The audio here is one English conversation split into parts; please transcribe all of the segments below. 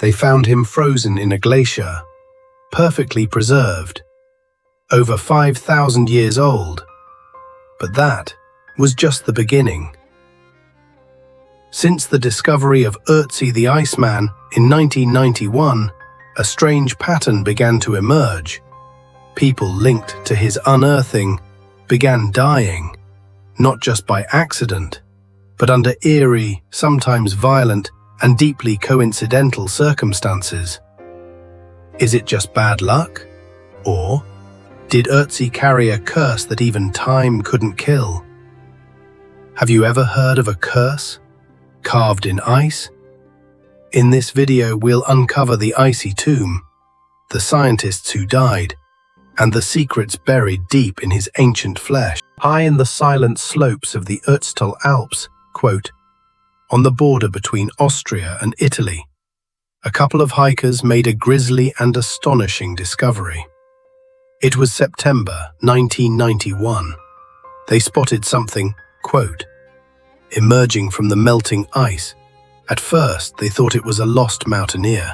They found him frozen in a glacier, perfectly preserved, over 5,000 years old. But that was just the beginning. Since the discovery of Ötzi the Iceman in 1991, a strange pattern began to emerge. People linked to his unearthing began dying, not just by accident, but under eerie, sometimes violent, and deeply coincidental circumstances. Is it just bad luck? Or did Ötzi carry a curse that even time couldn't kill? Have you ever heard of a curse carved in ice? In this video, we'll uncover the icy tomb, the scientists who died, and the secrets buried deep in his ancient flesh. High in the silent slopes of the Ötztal Alps, on the border between Austria and Italy, a couple of hikers made a grisly and astonishing discovery. It was September 1991. They spotted something, emerging from the melting ice. At first, they thought it was a lost mountaineer,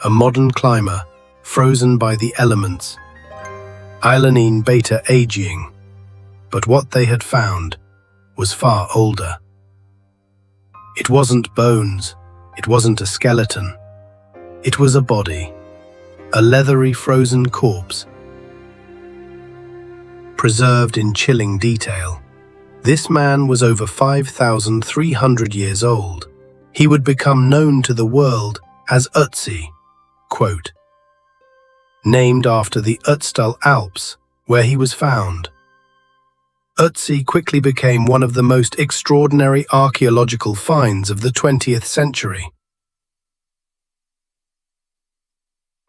a modern climber frozen by the elements, Eilenine beta aging. But what they had found was far older. It wasn't bones, it wasn't a skeleton. It was a body, a leathery frozen corpse, preserved in chilling detail. This man was over 5,300 years old. He would become known to the world as Ötzi, named after the Ötztal Alps, where he was found. Ötzi quickly became one of the most extraordinary archaeological finds of the 20th century.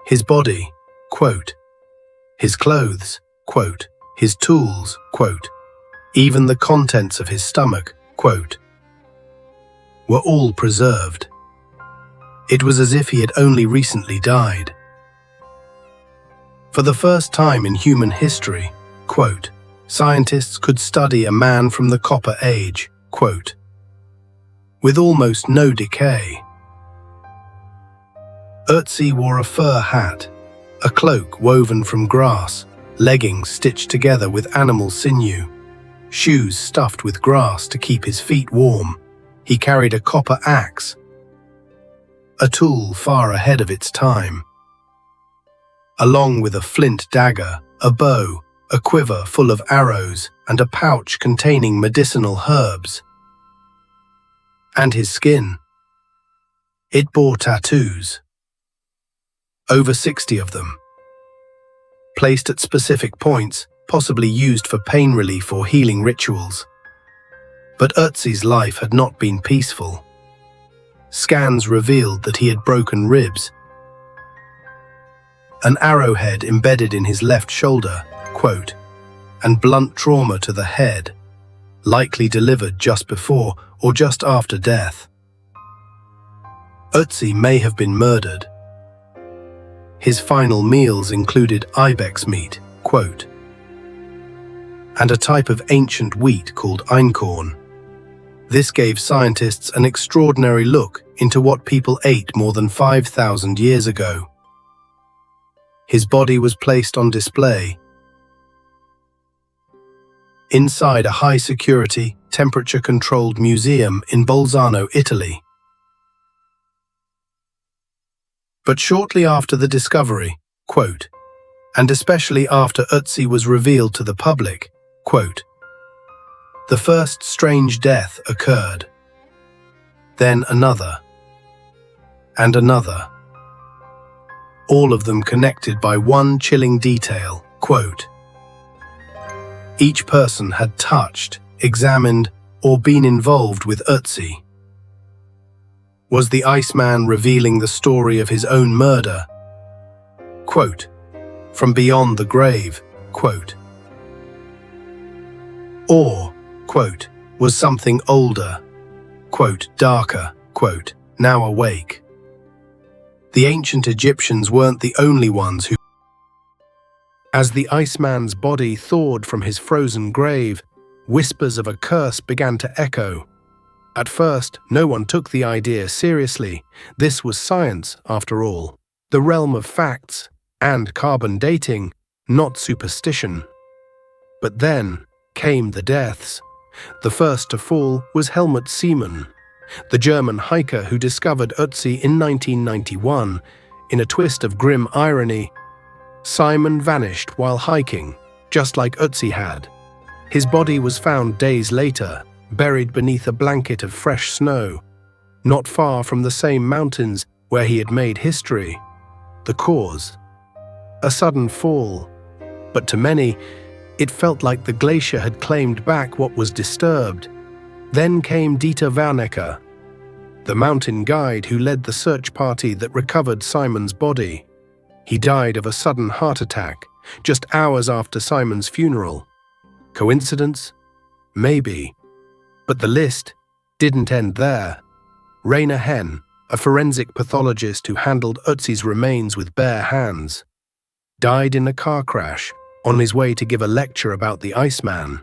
His body, his clothes, his tools, even the contents of his stomach, were all preserved. It was as if he had only recently died. For the first time in human history, scientists could study a man from the Copper Age, with almost no decay. Ötzi wore a fur hat, a cloak woven from grass, leggings stitched together with animal sinew, shoes stuffed with grass to keep his feet warm. He carried a copper axe, a tool far ahead of its time, along with a flint dagger, a bow, a quiver full of arrows, and a pouch containing medicinal herbs. And his skin. It bore tattoos, over 60 of them, placed at specific points, possibly used for pain relief or healing rituals. But Ötzi's life had not been peaceful. Scans revealed that he had broken ribs, an arrowhead embedded in his left shoulder, and blunt trauma to the head, likely delivered just before or just after death. Ötzi may have been murdered. His final meals included ibex meat, and a type of ancient wheat called einkorn. This gave scientists an extraordinary look into what people ate more than 5,000 years ago. His body was placed on display inside a high-security, temperature-controlled museum in Bolzano, Italy. But shortly after the discovery, and especially after Ötzi was revealed to the public, the first strange death occurred. Then another, and another. All of them connected by one chilling detail, each person had touched, examined, or been involved with Ötzi. Was the Iceman revealing the story of his own murder? From beyond the grave, or, was something older, darker, now awake? The ancient Egyptians weren't the only ones who. As the Iceman's body thawed from his frozen grave, whispers of a curse began to echo. At first, no one took the idea seriously. This was science, after all, the realm of facts and carbon dating, not superstition. But then came the deaths. The first to fall was Helmut Seemann, the German hiker who discovered Ötzi in 1991. In a twist of grim irony, Simon vanished while hiking, just like Ötzi had. His body was found days later, buried beneath a blanket of fresh snow, not far from the same mountains where he had made history. The cause? A sudden fall. But to many, it felt like the glacier had claimed back what was disturbed. Then came Dieter Wernecker, the mountain guide who led the search party that recovered Simon's body. He died of a sudden heart attack, just hours after Simon's funeral. Coincidence? Maybe. But the list didn't end there. Rainer Henn, a forensic pathologist who handled Ötzi's remains with bare hands, died in a car crash on his way to give a lecture about the Iceman.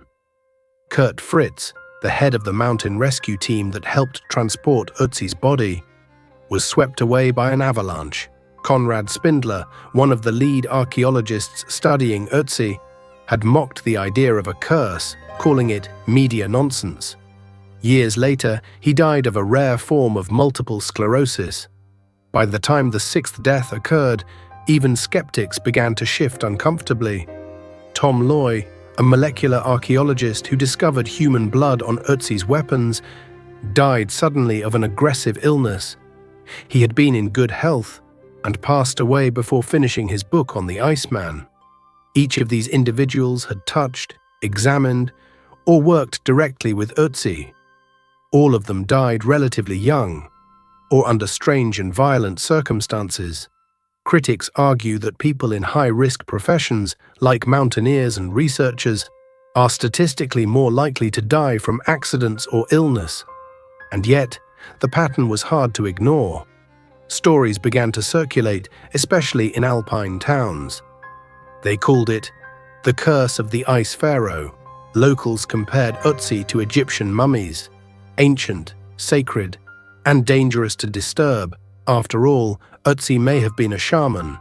Kurt Fritz, the head of the mountain rescue team that helped transport Ötzi's body, was swept away by an avalanche. Konrad Spindler, one of the lead archaeologists studying Ötzi, had mocked the idea of a curse, calling it media nonsense. Years later, he died of a rare form of multiple sclerosis. By the time the sixth death occurred, even skeptics began to shift uncomfortably. Tom Loy, a molecular archaeologist who discovered human blood on Ötzi's weapons, died suddenly of an aggressive illness. He had been in good health and passed away before finishing his book on the Iceman. Each of these individuals had touched, examined, or worked directly with Ötzi. All of them died relatively young, or under strange and violent circumstances. Critics argue that people in high-risk professions, like mountaineers and researchers, are statistically more likely to die from accidents or illness. And yet, the pattern was hard to ignore. Stories began to circulate, especially in alpine towns. They called it the Curse of the Ice Pharaoh. Locals compared Ötzi to Egyptian mummies, ancient, sacred, and dangerous to disturb. After all, Ötzi may have been a shaman,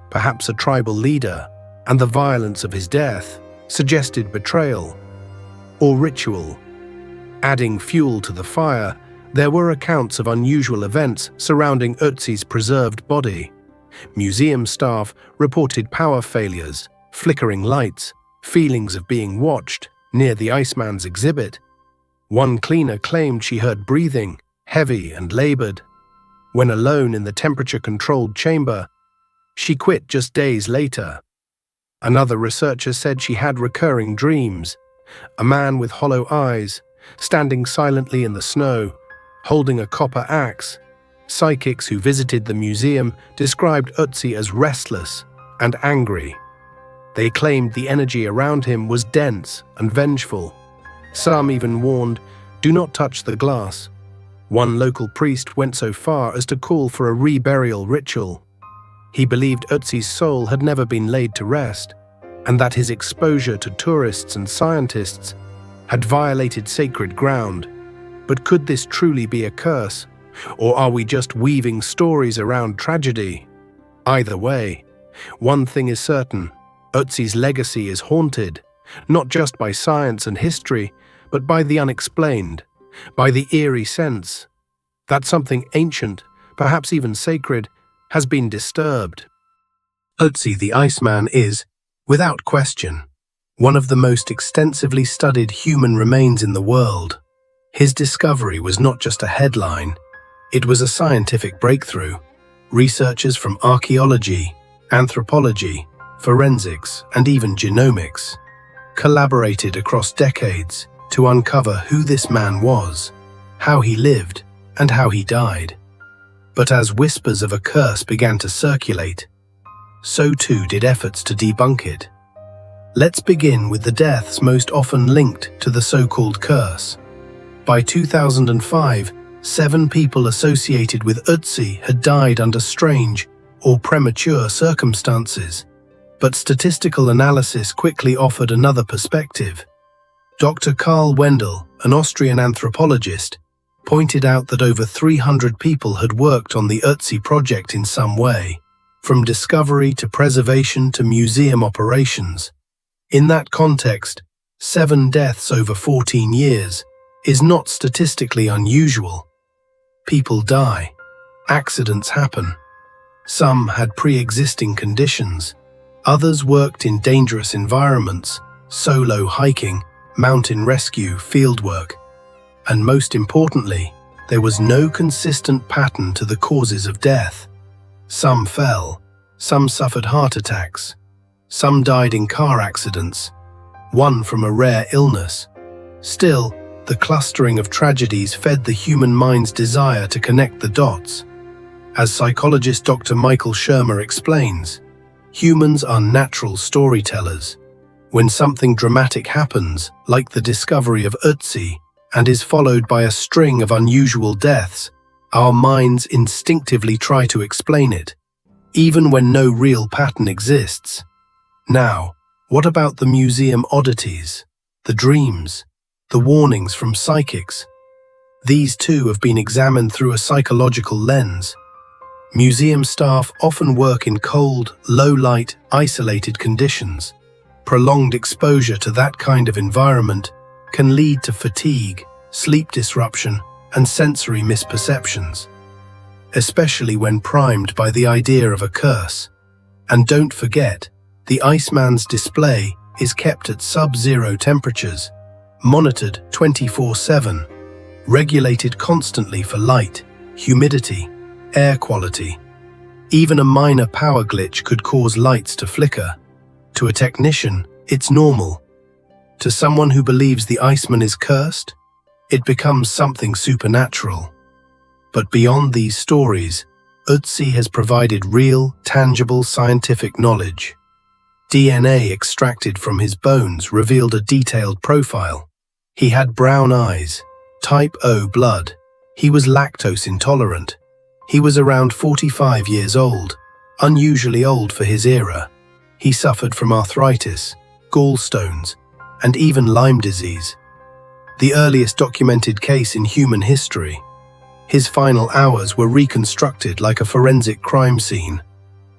perhaps a tribal leader, and the violence of his death suggested betrayal or ritual. Adding fuel to the fire, there were accounts of unusual events surrounding Ötzi's preserved body. Museum staff reported power failures, flickering lights, feelings of being watched near the Iceman's exhibit. One cleaner claimed she heard breathing, heavy and labored. When alone in the temperature-controlled chamber, she quit just days later. Another researcher said she had recurring dreams. A man with hollow eyes, standing silently in the snow, holding a copper axe. Psychics who visited the museum described Ötzi as restless and angry. They claimed the energy around him was dense and vengeful. Some even warned, "Do not touch the glass." One local priest went so far as to call for a reburial ritual. He believed Ötzi's soul had never been laid to rest, and that his exposure to tourists and scientists had violated sacred ground. But could this truly be a curse? Or are we just weaving stories around tragedy? Either way, one thing is certain: Ötzi's legacy is haunted, not just by science and history, but by the unexplained, by the eerie sense that something ancient, perhaps even sacred, has been disturbed. Ötzi the Iceman is, without question, one of the most extensively studied human remains in the world. His discovery was not just a headline, it was a scientific breakthrough. Researchers from archaeology, anthropology, forensics, and even genomics collaborated across decades to uncover who this man was, how he lived, and how he died. But as whispers of a curse began to circulate, so too did efforts to debunk it. Let's begin with the deaths most often linked to the so-called curse. By 2005, 7 people associated with Ötzi had died under strange or premature circumstances. But statistical analysis quickly offered another perspective. Dr. Karl Wendel, an Austrian anthropologist, pointed out that over 300 people had worked on the Ötzi project in some way, from discovery to preservation to museum operations. In that context, 7 deaths over 14 years is not statistically unusual. People die. Accidents happen. Some had pre-existing conditions. Others worked in dangerous environments, solo hiking, mountain rescue, fieldwork. And most importantly, there was no consistent pattern to the causes of death. Some fell, some suffered heart attacks, some died in car accidents, one from a rare illness. Still, the clustering of tragedies fed the human mind's desire to connect the dots. As psychologist Dr. Michael Shermer explains, humans are natural storytellers. When something dramatic happens, like the discovery of Ötzi, and is followed by a string of unusual deaths, our minds instinctively try to explain it, even when no real pattern exists. Now, what about the museum oddities, the dreams, the warnings from psychics? These too have been examined through a psychological lens. Museum staff often work in cold, low-light, isolated conditions. Prolonged exposure to that kind of environment can lead to fatigue, sleep disruption, and sensory misperceptions, especially when primed by the idea of a curse. And don't forget, the Iceman's display is kept at sub-zero temperatures, monitored 24/7, regulated constantly for light, humidity, air quality. Even a minor power glitch could cause lights to flicker. To a technician, it's normal. To someone who believes the Iceman is cursed, it becomes something supernatural. But beyond these stories, Ötzi has provided real, tangible scientific knowledge. DNA extracted from his bones revealed a detailed profile. He had brown eyes, type O blood. He was lactose intolerant. He was around 45 years old, unusually old for his era. He suffered from arthritis, gallstones, and even Lyme disease, the earliest documented case in human history. His final hours were reconstructed like a forensic crime scene.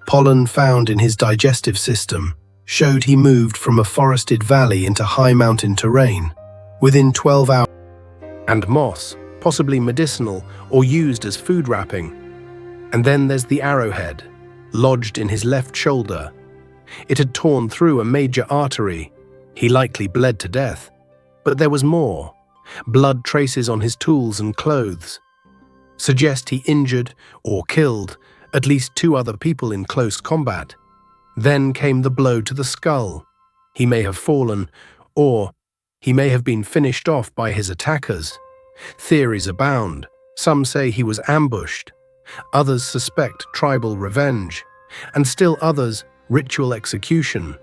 Pollen found in his digestive system showed he moved from a forested valley into high mountain terrain within 12 hours. And moss, possibly medicinal or used as food wrapping. And then there's the arrowhead, lodged in his left shoulder. It had torn through a major artery. He likely bled to death. But there was more. Blood traces on his tools and clothes suggest he injured or killed at least 2 other people in close combat. Then came the blow to the skull. He may have fallen, or he may have been finished off by his attackers. Theories abound. Some say he was ambushed. Others suspect tribal revenge. And still others, ritual execution.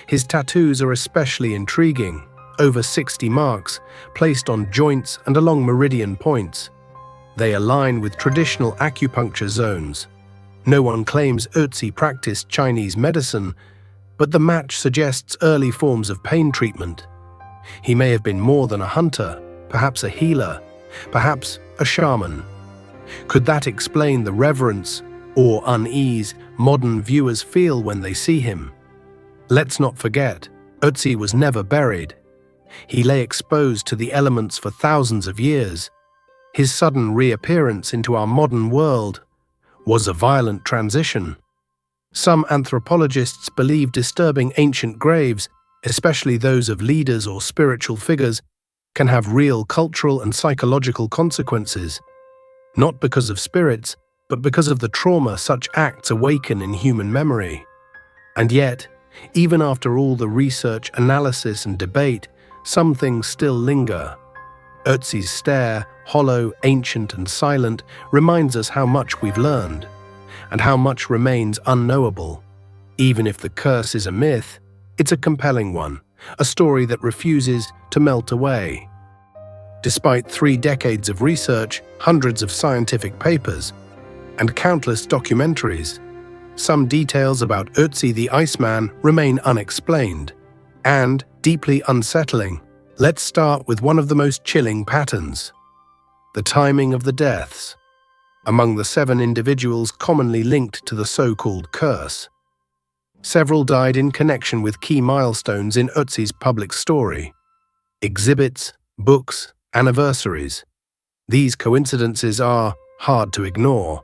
His tattoos are especially intriguing. Over 60 marks, placed on joints and along meridian points. They align with traditional acupuncture zones. No one claims Ötzi practiced Chinese medicine, but the match suggests early forms of pain treatment. He may have been more than a hunter, perhaps a healer, perhaps a shaman. Could that explain the reverence or unease modern viewers feel when they see him? Let's not forget, Ötzi was never buried. He lay exposed to the elements for thousands of years. His sudden reappearance into our modern world was a violent transition. Some anthropologists believe disturbing ancient graves, especially those of leaders or spiritual figures, can have real cultural and psychological consequences, not because of spirits, but because of the trauma such acts awaken in human memory. And yet, even after all the research, analysis, and debate, some things still linger. Ötzi's stare, hollow, ancient, and silent, reminds us how much we've learned, and how much remains unknowable. Even if the curse is a myth, it's a compelling one, a story that refuses to melt away. Despite 3 decades of research, hundreds of scientific papers, and countless documentaries, some details about Ötzi the Iceman remain unexplained and deeply unsettling. Let's start with one of the most chilling patterns. The timing of the deaths. Among the 7 individuals commonly linked to the so-called curse, several died in connection with key milestones in Ötzi's public story. Exhibits, books, anniversaries. These coincidences are hard to ignore.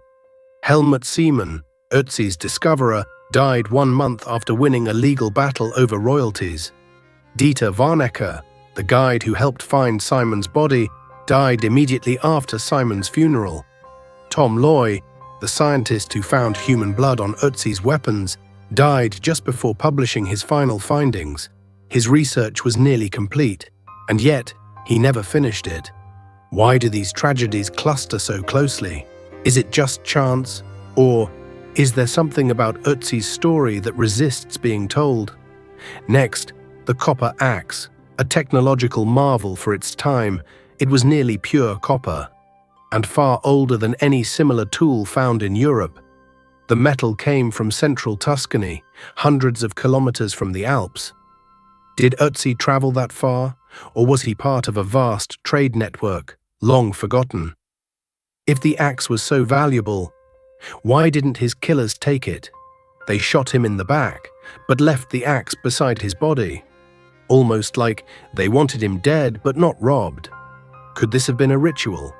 Helmut Seemann, Ötzi's discoverer, died 1 month after winning a legal battle over royalties. Dieter Warnecke, the guide who helped find Simon's body, died immediately after Simon's funeral. Tom Loy, the scientist who found human blood on Ötzi's weapons, died just before publishing his final findings. His research was nearly complete, and yet he never finished it. Why do these tragedies cluster so closely? Is it just chance, or is there something about Ötzi's story that resists being told? Next, the copper axe, a technological marvel for its time. It was nearly pure copper, and far older than any similar tool found in Europe. The metal came from central Tuscany, hundreds of kilometers from the Alps. Did Ötzi travel that far, or was he part of a vast trade network, long forgotten? If the axe was so valuable, why didn't his killers take it? They shot him in the back, but left the axe beside his body. Almost like they wanted him dead but not robbed. Could this have been a ritual?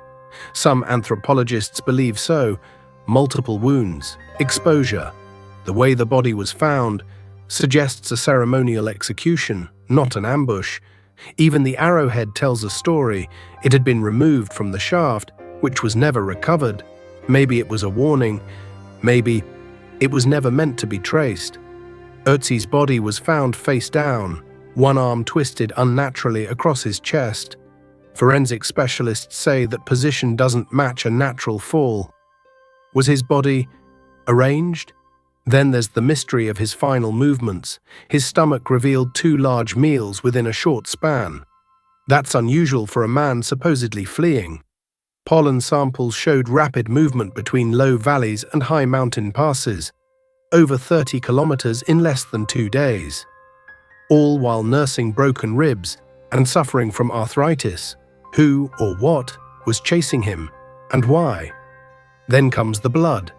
Some anthropologists believe so. Multiple wounds, exposure, the way the body was found suggests a ceremonial execution, not an ambush. Even the arrowhead tells a story. It had been removed from the shaft, which was never recovered. Maybe it was a warning. Maybe it was never meant to be traced. Ötzi's body was found face down, one arm twisted unnaturally across his chest. Forensic specialists say that position doesn't match a natural fall. Was his body arranged? Then there's the mystery of his final movements. His stomach revealed 2 large meals within a short span. That's unusual for a man supposedly fleeing. Pollen samples showed rapid movement between low valleys and high mountain passes, over 30 kilometers in less than 2 days, all while nursing broken ribs and suffering from arthritis. Who or what was chasing him, and why? Then comes the blood.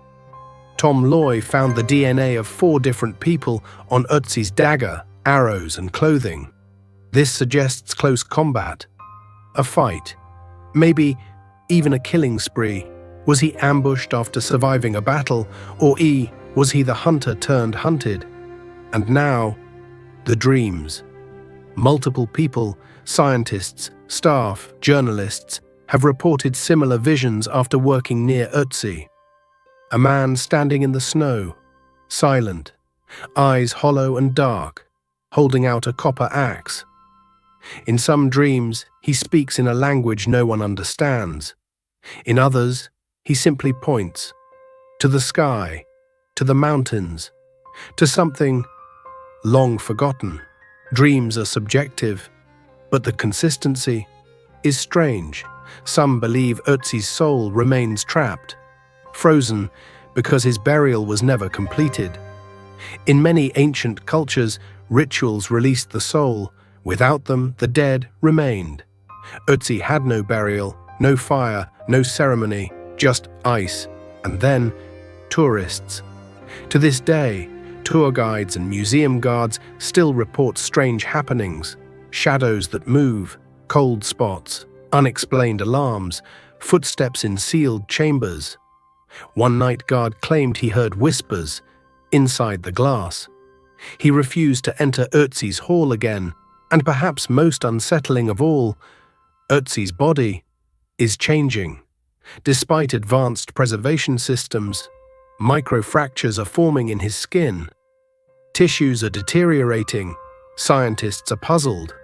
Tom Loy found the DNA of 4 different people on Ötzi's dagger, arrows, and clothing. This suggests close combat, a fight, maybe even a killing spree. Was he ambushed after surviving a battle, or was he the hunter turned hunted? And now, the dreams. Multiple people, scientists, staff, journalists, have reported similar visions after working near Ötzi. A man standing in the snow, silent, eyes hollow and dark, holding out a copper axe. In some dreams, he speaks in a language no one understands. In others, he simply points to the sky, to the mountains, to something long forgotten. Dreams are subjective, but the consistency is strange. Some believe Ötzi's soul remains trapped, frozen because his burial was never completed. In many ancient cultures, rituals released the soul. Without them, the dead remained. Ötzi had no burial, no fire, no ceremony, just ice, and then tourists. To this day, tour guides and museum guards still report strange happenings, shadows that move, cold spots, unexplained alarms, footsteps in sealed chambers. One night guard claimed he heard whispers inside the glass. He refused to enter Ötzi's hall again, and perhaps most unsettling of all, Ötzi's body is changing. Despite advanced preservation systems, microfractures are forming in his skin. Tissues are deteriorating. Scientists are puzzled.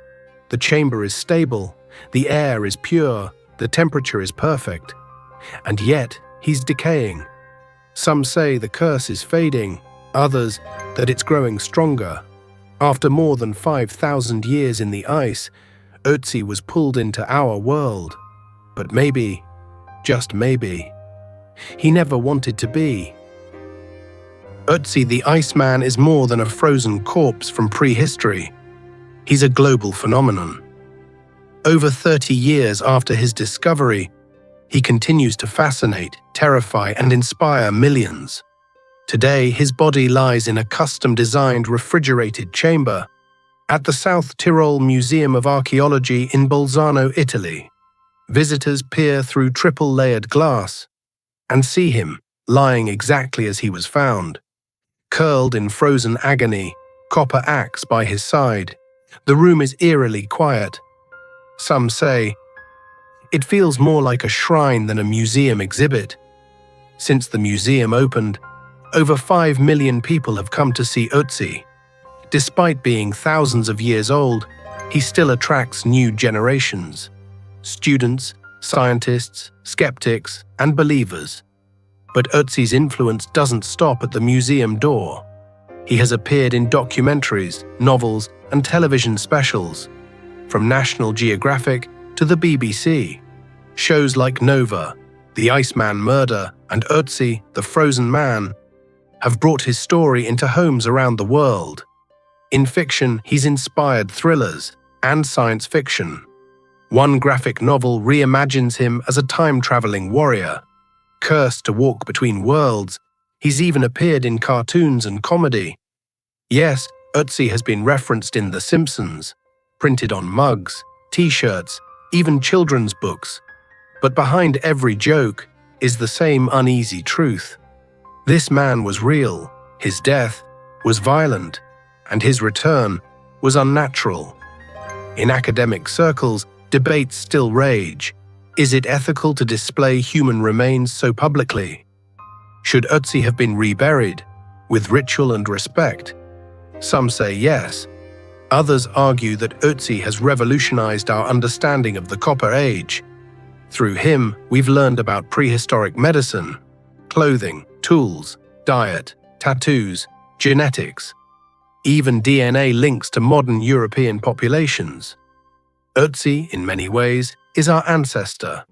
The chamber is stable, the air is pure, the temperature is perfect. And yet, he's decaying. Some say the curse is fading, others that it's growing stronger. After more than 5,000 years in the ice, Ötzi was pulled into our world. But maybe, just maybe, he never wanted to be. Ötzi the Iceman is more than a frozen corpse from prehistory. He's a global phenomenon. Over 30 years after his discovery, he continues to fascinate, terrify, and inspire millions. Today, his body lies in a custom-designed refrigerated chamber at the South Tyrol Museum of Archaeology in Bolzano, Italy. Visitors peer through triple-layered glass and see him lying exactly as he was found, curled in frozen agony, copper axe by his side. The room is eerily quiet. Some say it feels more like a shrine than a museum exhibit. Since the museum opened, over 5 million people have come to see Ötzi. Despite being thousands of years old, he still attracts new generations: students, scientists, skeptics, and believers. But Ötzi's influence doesn't stop at the museum door. He has appeared in documentaries, novels, and television specials, from National Geographic to the BBC. Shows like Nova, The Iceman Murder, and Ötzi, the Frozen Man have brought his story into homes around the world. In fiction, he's inspired thrillers and science fiction. One graphic novel reimagines him as a time-traveling warrior. Cursed to walk between worlds, he's even appeared in cartoons and comedy. Yes, Ötzi has been referenced in The Simpsons, printed on mugs, t-shirts, even children's books. But behind every joke is the same uneasy truth. This man was real, his death was violent, and his return was unnatural. In academic circles, debates still rage. Is it ethical to display human remains so publicly? Should Ötzi have been reburied, with ritual and respect? Some say yes. Others argue that Ötzi has revolutionized our understanding of the Copper Age. Through him, we've learned about prehistoric medicine, clothing, tools, diet, tattoos, genetics, even DNA links to modern European populations. Ötzi, in many ways, is our ancestor.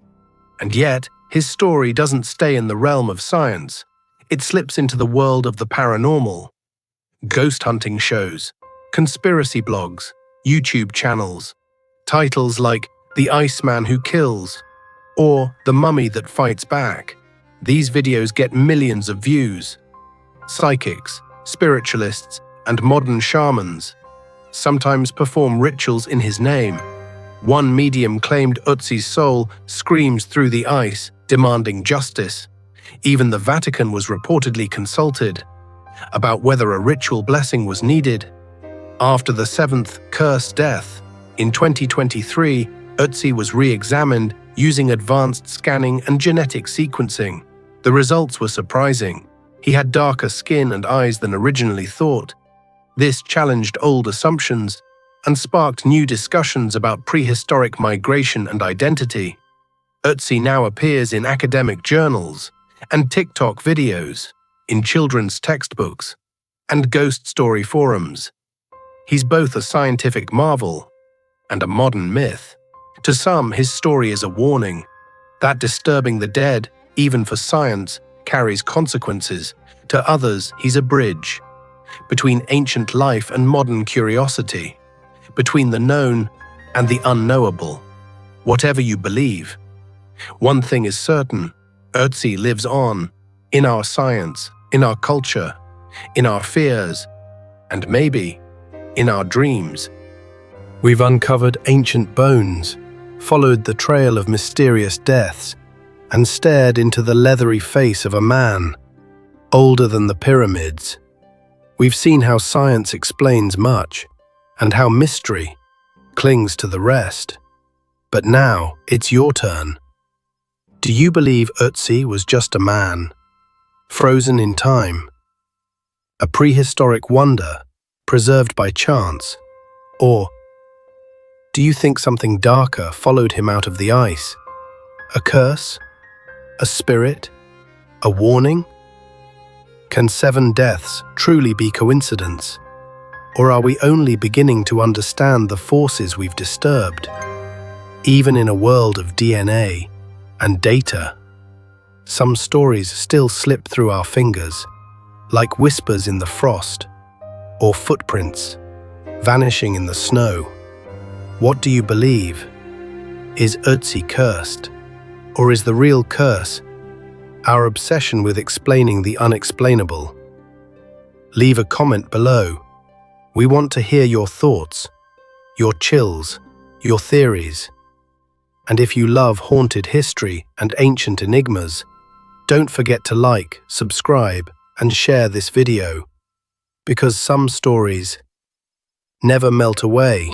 And yet, his story doesn't stay in the realm of science. It slips into the world of the paranormal. Ghost hunting shows, conspiracy blogs, YouTube channels, titles like The Iceman Who Kills or The Mummy That Fights Back. These videos get millions of views. Psychics, spiritualists, and modern shamans sometimes perform rituals in his name. One medium claimed Ötzi's soul screams through the ice, demanding justice. Even the Vatican was reportedly consulted about whether a ritual blessing was needed. After the 7th cursed death, in 2023, Ötzi was re-examined using advanced scanning and genetic sequencing. The results were surprising. He had darker skin and eyes than originally thought. This challenged old assumptions and sparked new discussions about prehistoric migration and identity. Ötzi now appears in academic journals and TikTok videos, in children's textbooks, and ghost story forums. He's both a scientific marvel and a modern myth. To some, his story is a warning that disturbing the dead, even for science, carries consequences. To others, he's a bridge between ancient life and modern curiosity, between the known and the unknowable. Whatever you believe, one thing is certain: Ötzi lives on, in our science, in our culture, in our fears, and maybe in our dreams. We've uncovered ancient bones, followed the trail of mysterious deaths, and stared into the leathery face of a man, older than the pyramids. We've seen how science explains much, and how mystery clings to the rest. But now, it's your turn. Do you believe Ötzi was just a man, frozen in time, a prehistoric wonder, preserved by chance? Or do you think something darker followed him out of the ice? A curse? A spirit? A warning? Can 7 deaths truly be coincidence? Or are we only beginning to understand the forces we've disturbed? Even in a world of DNA and data, some stories still slip through our fingers, like whispers in the frost, or footprints vanishing in the snow. What do you believe? Is Ötzi cursed? Or is the real curse our obsession with explaining the unexplainable? Leave a comment below. We want to hear your thoughts, your chills, your theories. And if you love haunted history and ancient enigmas, don't forget to like, subscribe, and share this video, because some stories never melt away.